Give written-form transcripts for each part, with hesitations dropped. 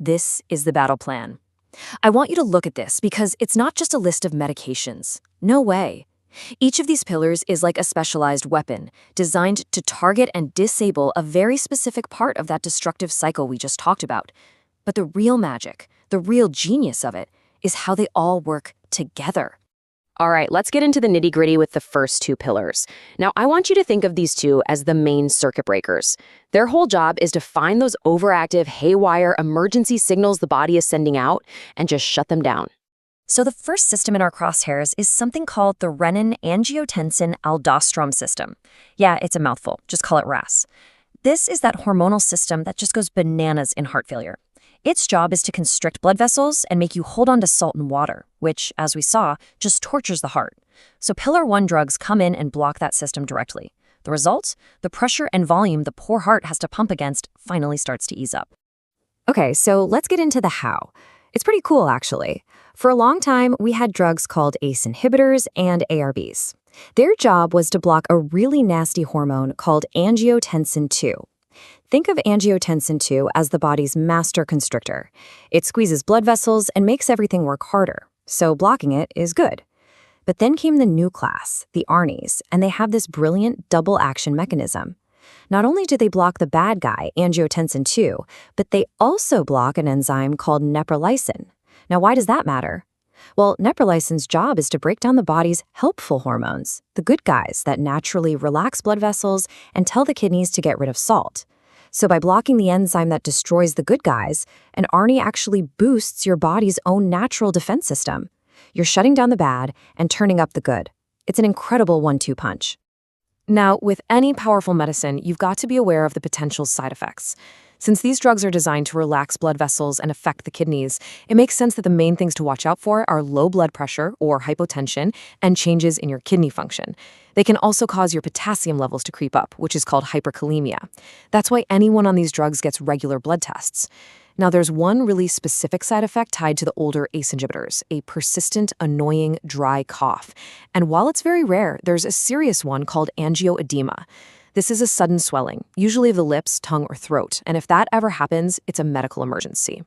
This is the battle plan. I want you to look at this because it's not just a list of medications. No way. Each of these pillars is like a specialized weapon, designed to target and disable a very specific part of that destructive cycle we just talked about. But the real magic, the real genius of it, is how they all work together. All right, let's get into the nitty-gritty with the first two pillars. Now, I want you to think of these two as the main circuit breakers. Their whole job is to find those overactive, haywire emergency signals the body is sending out and just shut them down. So the first system in our crosshairs is something called the renin-angiotensin-aldosterone system. Yeah, it's a mouthful. Just call it RAAS. This is that hormonal system that just goes bananas in heart failure. Its job is to constrict blood vessels and make you hold on to salt and water, which, as we saw, just tortures the heart. So Pillar 1 drugs come in and block that system directly. The result? The pressure and volume the poor heart has to pump against finally starts to ease up. Okay, so let's get into the how. It's pretty cool, actually. For a long time, we had drugs called ACE inhibitors and ARBs. Their job was to block a really nasty hormone called angiotensin II. Think of angiotensin II as the body's master constrictor. It squeezes blood vessels and makes everything work harder, so blocking it is good. But then came the new class, the ARNIs, and they have this brilliant double-action mechanism. Not only do they block the bad guy, angiotensin II, but they also block an enzyme called neprilysin. Now, why does that matter? Well, neprilysin's job is to break down the body's helpful hormones, the good guys that naturally relax blood vessels and tell the kidneys to get rid of salt. So by blocking the enzyme that destroys the good guys, an ARNI actually boosts your body's own natural defense system. You're shutting down the bad and turning up the good. It's an incredible 1-2 punch. Now, with any powerful medicine, you've got to be aware of the potential side effects. Since these drugs are designed to relax blood vessels and affect the kidneys, it makes sense that the main things to watch out for are low blood pressure or hypotension and changes in your kidney function. They can also cause your potassium levels to creep up, which is called hyperkalemia. That's why anyone on these drugs gets regular blood tests. Now, there's one really specific side effect tied to the older ACE inhibitors, a persistent, annoying, dry cough. And while it's very rare, there's a serious one called angioedema. This is a sudden swelling, usually of the lips, tongue, or throat, and if that ever happens, it's a medical emergency.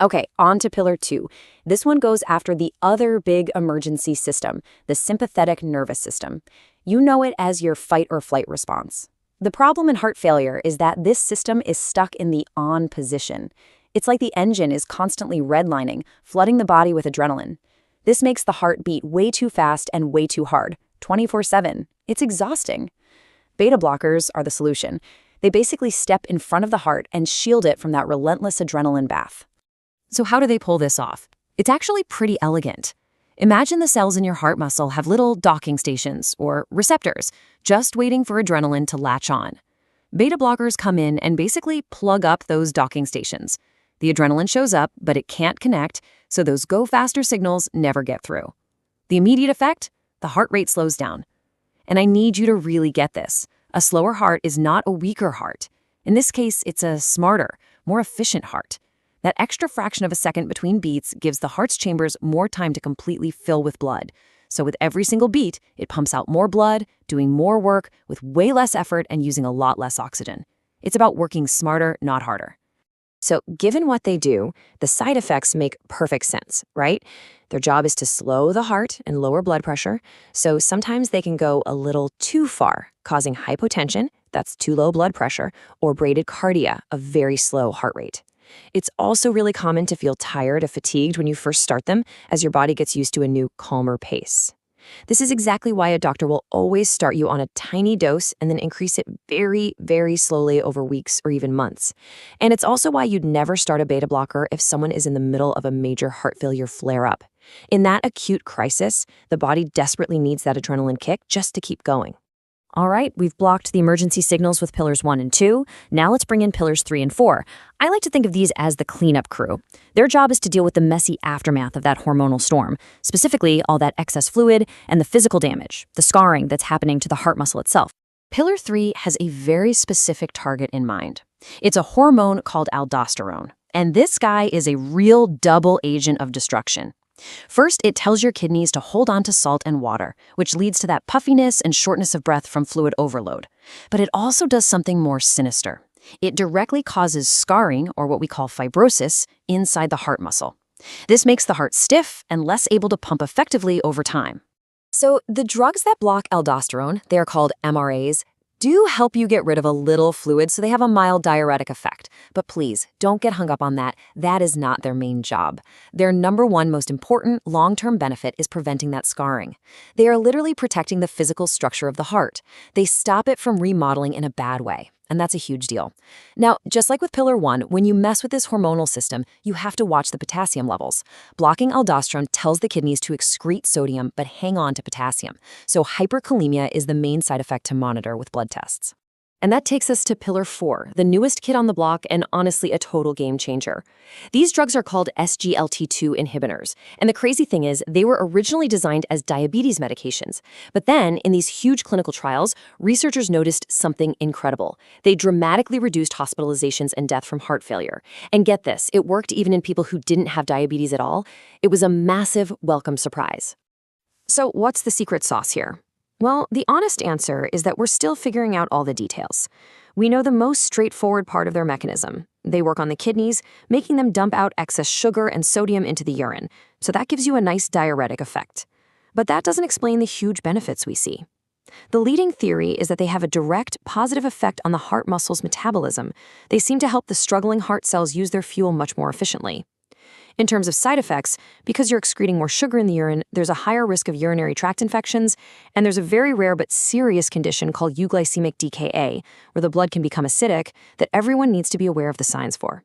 Okay, on to Pillar 2. This one goes after the other big emergency system, the sympathetic nervous system. You know it as your fight or flight response. The problem in heart failure is that this system is stuck in the on position. It's like the engine is constantly redlining, flooding the body with adrenaline. This makes the heart beat way too fast and way too hard, 24/7. It's exhausting. Beta blockers are the solution. They basically step in front of the heart and shield it from that relentless adrenaline bath. So how do they pull this off? It's actually pretty elegant. Imagine the cells in your heart muscle have little docking stations, or receptors, just waiting for adrenaline to latch on. Beta blockers come in and basically plug up those docking stations. The adrenaline shows up, but it can't connect, so those go-faster signals never get through. The immediate effect? The heart rate slows down. And I need you to really get this. A slower heart is not a weaker heart. In this case, it's a smarter, more efficient heart. That extra fraction of a second between beats gives the heart's chambers more time to completely fill with blood. So with every single beat, it pumps out more blood, doing more work with way less effort and using a lot less oxygen. It's about working smarter, not harder. So given what they do, the side effects make perfect sense, right? Their job is to slow the heart and lower blood pressure, so sometimes they can go a little too far, causing hypotension, that's too low blood pressure, or bradycardia, a very slow heart rate. It's also really common to feel tired or fatigued when you first start them, as your body gets used to a new, calmer pace. This is exactly why a doctor will always start you on a tiny dose and then increase it very, very slowly over weeks or even months. And it's also why you'd never start a beta blocker if someone is in the middle of a major heart failure flare-up. In that acute crisis, the body desperately needs that adrenaline kick just to keep going. All right, we've blocked the emergency signals with pillars 1 and 2. Now let's bring in pillars 3 and 4. I like to think of these as the cleanup crew. Their job is to deal with the messy aftermath of that hormonal storm, specifically all that excess fluid and the physical damage, the scarring that's happening to the heart muscle itself. Pillar 3 has a very specific target in mind. It's a hormone called aldosterone, and this guy is a real double agent of destruction. First, it tells your kidneys to hold on to salt and water, which leads to that puffiness and shortness of breath from fluid overload. But it also does something more sinister. It directly causes scarring, or what we call fibrosis, inside the heart muscle. This makes the heart stiff and less able to pump effectively over time. So the drugs that block aldosterone, they are called MRAs, do help you get rid of a little fluid, so they have a mild diuretic effect. But please, don't get hung up on that. That is not their main job. Their number one most important long-term benefit is preventing that scarring. They are literally protecting the physical structure of the heart. They stop it from remodeling in a bad way. And that's a huge deal. Now, just like with Pillar 1, when you mess with this hormonal system, you have to watch the potassium levels. Blocking aldosterone tells the kidneys to excrete sodium but hang on to potassium. So hyperkalemia is the main side effect to monitor with blood tests. And that takes us to Pillar 4, the newest kid on the block and honestly a total game changer. These drugs are called SGLT2 inhibitors. And the crazy thing is, they were originally designed as diabetes medications. But then, in these huge clinical trials, researchers noticed something incredible. They dramatically reduced hospitalizations and death from heart failure. And get this, it worked even in people who didn't have diabetes at all. It was a massive welcome surprise. So what's the secret sauce here? Well, the honest answer is that we're still figuring out all the details. We know the most straightforward part of their mechanism. They work on the kidneys, making them dump out excess sugar and sodium into the urine, so that gives you a nice diuretic effect. But that doesn't explain the huge benefits we see. The leading theory is that they have a direct, positive effect on the heart muscle's metabolism. They seem to help the struggling heart cells use their fuel much more efficiently. In terms of side effects, because you're excreting more sugar in the urine, there's a higher risk of urinary tract infections, and there's a very rare but serious condition called euglycemic DKA, where the blood can become acidic, that everyone needs to be aware of the signs for.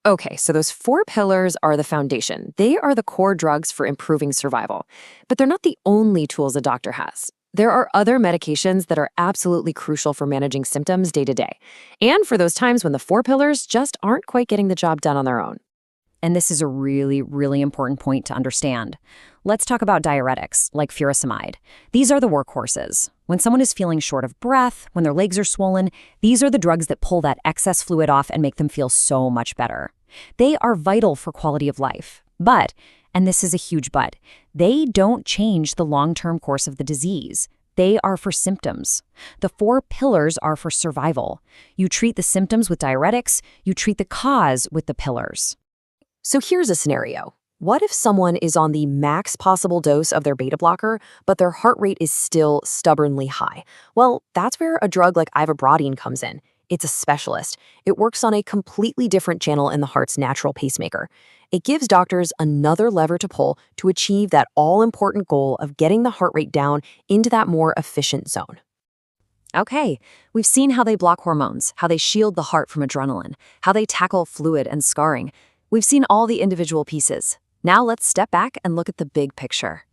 Okay, so those 4 pillars are the foundation. They are the core drugs for improving survival. But they're not the only tools a doctor has. There are other medications that are absolutely crucial for managing symptoms day to day, and for those times when the 4 pillars just aren't quite getting the job done on their own. And this is a really, really important point to understand. Let's talk about diuretics, like furosemide. These are the workhorses. When someone is feeling short of breath, when their legs are swollen, these are the drugs that pull that excess fluid off and make them feel so much better. They are vital for quality of life. But, and this is a huge but, they don't change the long-term course of the disease. They are for symptoms. The 4 pillars are for survival. You treat the symptoms with diuretics, you treat the cause with the pillars. So here's a scenario. What if someone is on the max possible dose of their beta blocker, but their heart rate is still stubbornly high? Well, that's where a drug like ivabradine comes in. It's a specialist. It works on a completely different channel in the heart's natural pacemaker. It gives doctors another lever to pull to achieve that all-important goal of getting the heart rate down into that more efficient zone. Okay, we've seen how they block hormones, how they shield the heart from adrenaline, how they tackle fluid and scarring. We've seen all the individual pieces. Now let's step back and look at the big picture.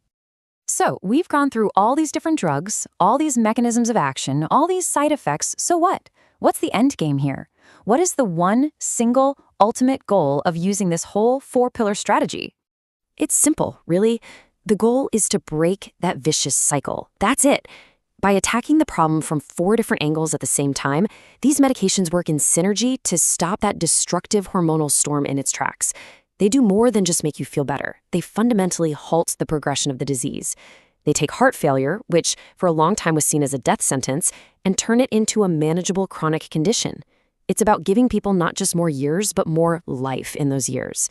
So we've gone through all these different drugs, all these mechanisms of action, all these side effects. So what? What's the end game here? What is the one single ultimate goal of using this whole 4-pillar strategy? It's simple, really. The goal is to break that vicious cycle. That's it. By attacking the problem from 4 different angles at the same time, these medications work in synergy to stop that destructive hormonal storm in its tracks. They do more than just make you feel better. They fundamentally halt the progression of the disease. They take heart failure, which for a long time was seen as a death sentence, and turn it into a manageable chronic condition. It's about giving people not just more years, but more life in those years.